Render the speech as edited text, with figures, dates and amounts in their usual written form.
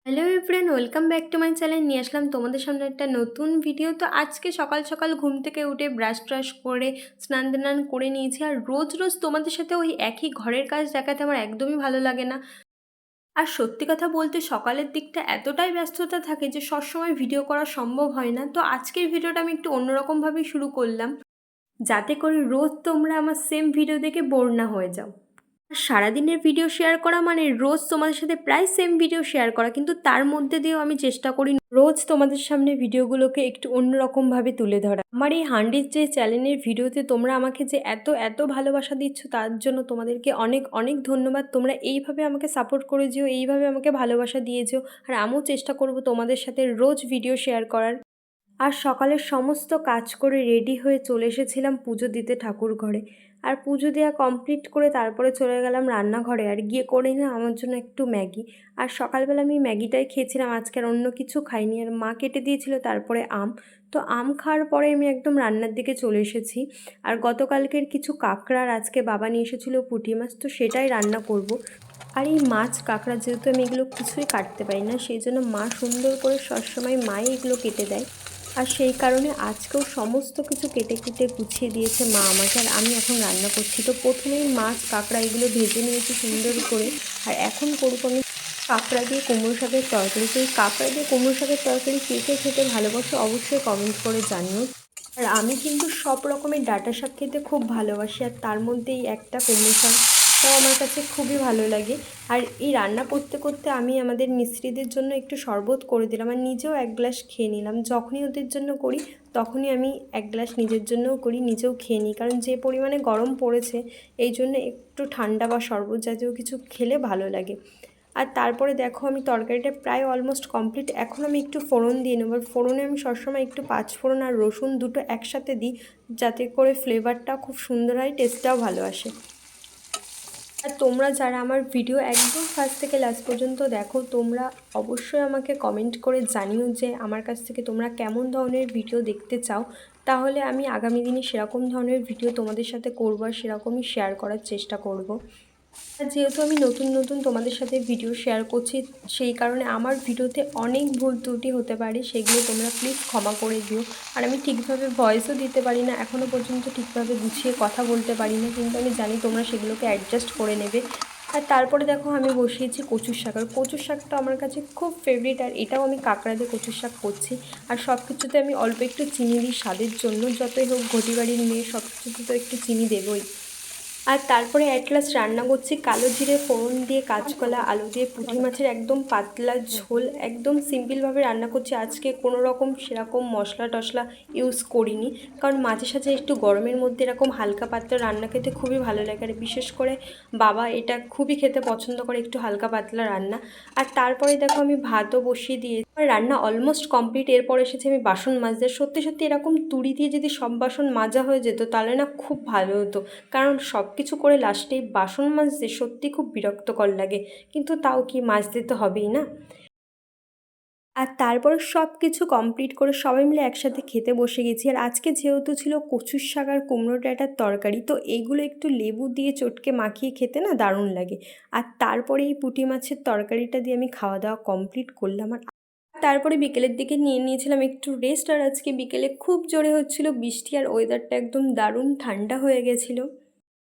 Hello everyone, welcome back to my channel. নিয়ে আসলাম তোমাদের সামনে একটা নতুন ভিডিও। তো আজকে সকাল সকাল ঘুম থেকে উঠে ব্রাশ ট্রাশ করে স্নান টান করে নিয়েছি। আর রোজ রোজ তোমাদের সাথে ওই একই ঘরের কাজ দেখাতে আমার একদমই ভালো লাগে না। আর সত্যি কথা বলতে সকালের দিকটা এতটাই ব্যস্ততা থাকে যে সবসময় ভিডিও করা সম্ভব হয় না। তো আজকের ভিডিওটা আমি একটু অন্যরকমভাবেই শুরু করলাম, যাতে করে রোজ তোমরা আমার সেম ভিডিও দেখে বোর না হয়ে যাও। সারাদিনের ভিডিও শেয়ার করা মানে রোজ তোমাদের সাথে প্রায় সেম ভিডিও শেয়ার করা, কিন্তু তার মধ্যে দিয়েও আমি চেষ্টা করি রোজ তোমাদের সামনে ভিডিওগুলোকে একটু অন্যরকমভাবে তুলে ধরা। আমার এই 100 যে চ্যানেলের ভিডিওতে তোমরা আমাকে যে এত এত ভালোবাসা দিচ্ছ, তার জন্য তোমাদেরকে অনেক অনেক ধন্যবাদ। তোমরা এইভাবে আমাকে সাপোর্ট করে যেও, এইভাবে আমাকে ভালোবাসা দিয়ে যেও। আর আমিও চেষ্টা করব তোমাদের সাথে রোজ ভিডিও শেয়ার করার। আর সকালের সমস্ত কাজ করে রেডি হয়ে চলে এসেছিলাম পুজো দিতে ঠাকুর ঘরে। আর পুজো দেওয়া কমপ্লিট করে তারপরে চলে গেলাম রান্নাঘরে, আর গিয়ে করে নিলাম আমার জন্য একটু ম্যাগি। আর সকালবেলা আমি ম্যাগিটাই খেয়েছিলাম, আজকে আর অন্য কিছু খাইনি। আর মা কেটে দিয়েছিল তারপরে আম। তো আম খাওয়ার পরে আমি একদম রান্নার দিকে চলে এসেছি। আর গতকালকের কিছু কাঁকড়ার আজকে বাবা নিয়ে এসেছিলো পুঁটি মাছ, তো সেটাই রান্না করব। আর এই মাছ কাঁকড়া যেহেতু আমি এগুলো কিছুই কাটতে পারি না, সেই জন্য মা সুন্দর করে সবসময় মাই এগুলো কেটে দেয়। আর সেই কারণে আজকেও সমস্ত কিছু কেটে কেটে গুছিয়ে দিয়েছে মা আমাকে, আর আমি এখন রান্না করছি। তো প্রথমেই মাছ কাঁকড়া এগুলো ভেজে নিয়েছি সুন্দর করে। আর এখন করবো আমি কাঁকড়া দিয়ে কুমড়ো শাকের তরকারি। তো এই কাঁকড়া দিয়ে কুমড়ো শাকের তরকারি কে কে খেতে ভালোবাসো অবশ্যই কমেন্ট করে জানিও। আর আমি কিন্তু সব রকমের ডাঁটা শাক খেতে খুব ভালোবাসি, আর তার মধ্যেই একটা কুমড়ো শাকটাও আমার কাছে খুবই ভালো লাগে। আর এই রান্না করতে করতে আমি আমাদের মিস্ত্রিদের জন্য একটু শরবত করে দিলাম, আর নিজেও এক গ্লাস খেয়ে নিলাম। যখনই ওদের জন্য করি তখনই আমি এক গ্লাস নিজের জন্যও করি, নিজেও খেয়ে নিই। কারণ যে পরিমাণে গরম পড়েছে, এই জন্য একটু ঠান্ডা বা শরবত জাতীয় কিছু খেলে ভালো লাগে। আর তারপরে দেখো আমি তরকারিটা প্রায় অলমোস্ট কমপ্লিট। এখন আমি একটু ফোড়ন দিয়ে নেব। ফোড়নে আমি সবসময় একটু পাঁচফোড়ন আর রসুন দুটো একসাথে দিই, যাতে করে ফ্লেভারটা খুব সুন্দর হয়, টেস্টটাও ভালো আসে। আর তোমরা যারা আমার ভিডিও একদম ফার্স্ট থেকে লাস্ট পর্যন্ত দেখো, তোমরা অবশ্যই আমাকে কমেন্ট করে জানিও যে আমার কাছ থেকে তোমরা কেমন ধরনের ভিডিও দেখতে চাও। তাহলে আমি আগামী দিনে সেরকম ধরনের ভিডিও তোমাদের সাথে করবো, আর সেরকমই শেয়ার করার চেষ্টা করব। আর যেহেতু আমি নতুন নতুন তোমাদের সাথে ভিডিও শেয়ার করছি, সেই কারণে আমার ভিডিওতে অনেক ভুল ত্রুটি হতে পারে, সেগুলো তোমরা প্লিজ ক্ষমা করে দিও। আর আমি ঠিকভাবে ভয়েসও দিতে পারি না, এখনও পর্যন্ত ঠিকভাবে গুছিয়ে কথা বলতে পারি না, কিন্তু আমি জানি তোমরা সেগুলোকে অ্যাডজাস্ট করে নেবে। আর তারপরে দেখো আমি বসিয়েছি কচুর শাক। আর কচুর শাকটা আমার কাছে খুব ফেভারিট, আর এটাও আমি কাঁকড়া দিয়ে কচুর শাক করছি। আর সব কিছুতে আমি অল্প একটু চিনি দিই স্বাদের জন্য, যতই হোক ঘটি বাড়ির মেয়ে, সব কিছুতে তো একটু চিনি দেবই। আর তারপরে অ্যাট লাস্ট রান্না করছি কালো জিরে ফোড়ন দিয়ে কাঁচকলা আলু দিয়ে পুঁটি মাছের একদম পাতলা ঝোল। একদম সিম্পলভাবে রান্না করছি আজকে, কোনো রকম সেরকম মশলা টশলা ইউজ করিনি। কারণ মাঝে সাঝে একটু গরমের মধ্যে এরকম হালকা পাতলা রান্না খেতে খুবই ভালো লাগে, আর বিশেষ করে বাবা এটা খুবই খেতে পছন্দ করে, একটু হালকা পাতলা রান্না। আর তারপরে দেখো আমি ভাতও বসিয়ে দিয়ে রান্না অলমোস্ট কমপ্লিট। এরপর এসেছি আমি বাসন মাজতে। সত্যি সত্যি এরকম তুড়ি দিয়ে যদি সব বাসন মাজা হয়ে যেত তাহলে না খুব ভালো হতো, কারণ সব কিছু করে লাস্টে বাসন মাজতে সত্যি খুব বিরক্তকর লাগে, কিন্তু তাও কি, মাজতে তো হবেই না। আর তারপরে সব কিছু কমপ্লিট করে সবাই মিলে একসাথে খেতে বসে গেছি। আর আজকে যেহেতু ছিল কচুর শাক আর কুমড়ো ডাঁটার তরকারি, তো এইগুলো একটু লেবু দিয়ে চটকে মাখিয়ে খেতে না দারুণ লাগে। আর তারপরে এই পুঁটি মাছের তরকারিটা দিয়ে আমি খাওয়া দাওয়া কমপ্লিট করলাম। আর তারপরে বিকেলের দিকে নিয়ে নিয়েছিলাম একটু রেস্ট। আর আজকে বিকেলে খুব জোরে হচ্ছিল বৃষ্টি, আর ওয়েদারটা একদম দারুণ ঠান্ডা হয়ে গেছিলো।